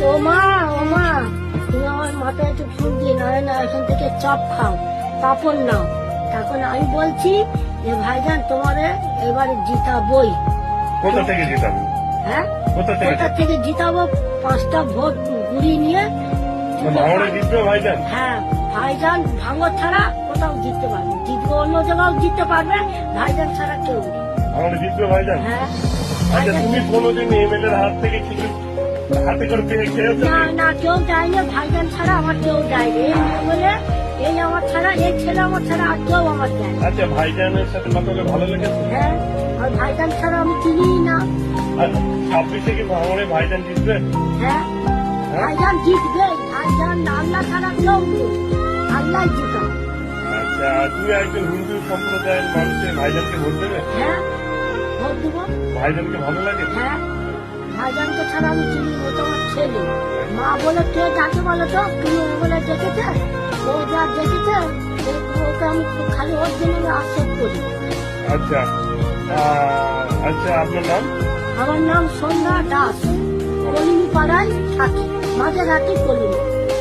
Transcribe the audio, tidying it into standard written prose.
ও মা তুমি আমার মাথায় একটু ফুল দিয়ে না এখান থেকে চপ খাও, পাপড় নাও। তখন আমি বলছি যে ভাইজান তোমাদের এবারে জিতাবই। কোথা থেকে জিতাবো? হ্যাঁ, কোথা থেকে? কোথা থেকে জিতাবো? 5টা ভোট ঘুরিয়ে নিয়ে। ভাঙড়ে জিতবে ভাইজান? হ্যাঁ, ভাইজান ভাঙড় ছাড়া কোথাও জিততে পারবে, জিতবে অন্য জায়গাও জিততে পারবে, ভাইজান ছাড়া কেউ নেই। ভাঙড়ে জিতবে ভাইজান? হ্যাঁ। আচ্ছা, তুমি কোনোদিন এমএলএর হাত থেকে কিছু হাতে করে পেয়ে খেয়েছো? না কেউ যায়নি, ভাইজান ছাড়া আমার কেউ যায়নি। বলে এই আমার ছাড়া, এই ছেলে আমার ছাড়া আর কেউ আমার যায় না। আচ্ছা, ভাইজানের সাথে কথা বলে ভালো লেগেছে? হ্যাঁ, আর ভাইজান ছাড়া আমি চিনি না। আচ্ছা, 26 থেকে ভাঙড়ে ভাইজান জিতবে? হ্যাঁ, ভাইজান জিতবে, ভাইজান আল্লাহ ছাড়া কেউ নেই, আল্লাহ জিতা। আচ্ছা, তুমি একজন হিন্দু সম্প্রদায়ের মানুষের ভাইজানকে ভোট দেবে? হ্যাঁ, ভোট দেবো। ভাইজানকে ভালো লাগে? হ্যাঁ, ভাইজানকে ছাড়া আমি চিনি, ও তো আমার ছেলে। মা বলে কে যাকে বলো তো, তুমি ও বলে দেখেছে, ও যা দেখেছে ওকে আমি খালি ওর জন্য আমি আক্ষেপ করি। আচ্ছা, আচ্ছা, আপনার নাম? আমার নাম সন্ধ্যা দাস, কলিমি পাড়ায় থাকি, মাঝে রাতে কলিমি।